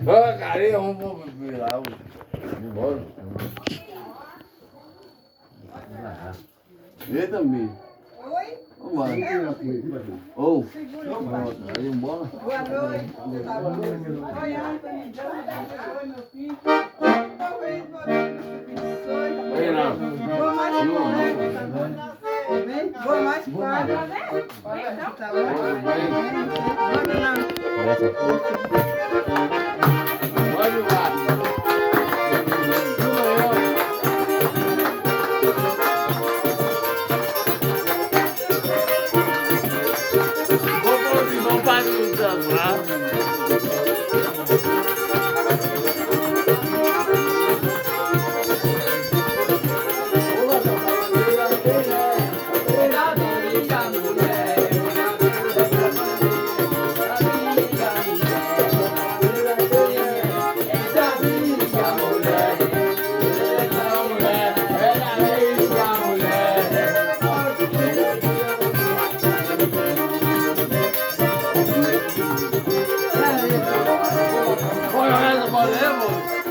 Ah, carinha, vamos virar. Vamos embora. E também. Oi? Vamos lá. Ou, aí embora. Boa noite. Tá bom? Oi, Anthony. Oi, meu filho. Talvez Aí não. vou mais fora. Vou mais fora. Tá bom? Vai jogar. Vamos para o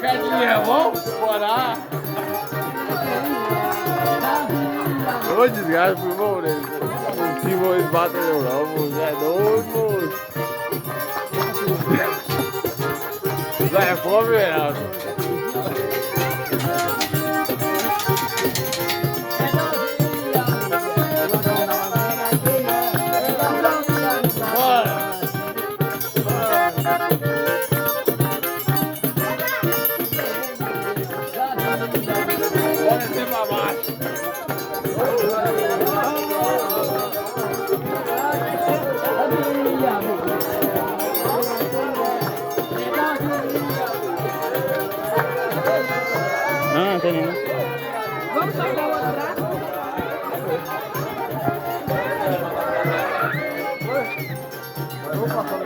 quer dinheiro, vamos? Bora! Ô, desgraça, fui bom, né? Não se vou bater não, moço. É doido, moço. Vai, é fome, Renato. Não, não tem nenhum. Vamos só dar o outro braço? Vamos passar no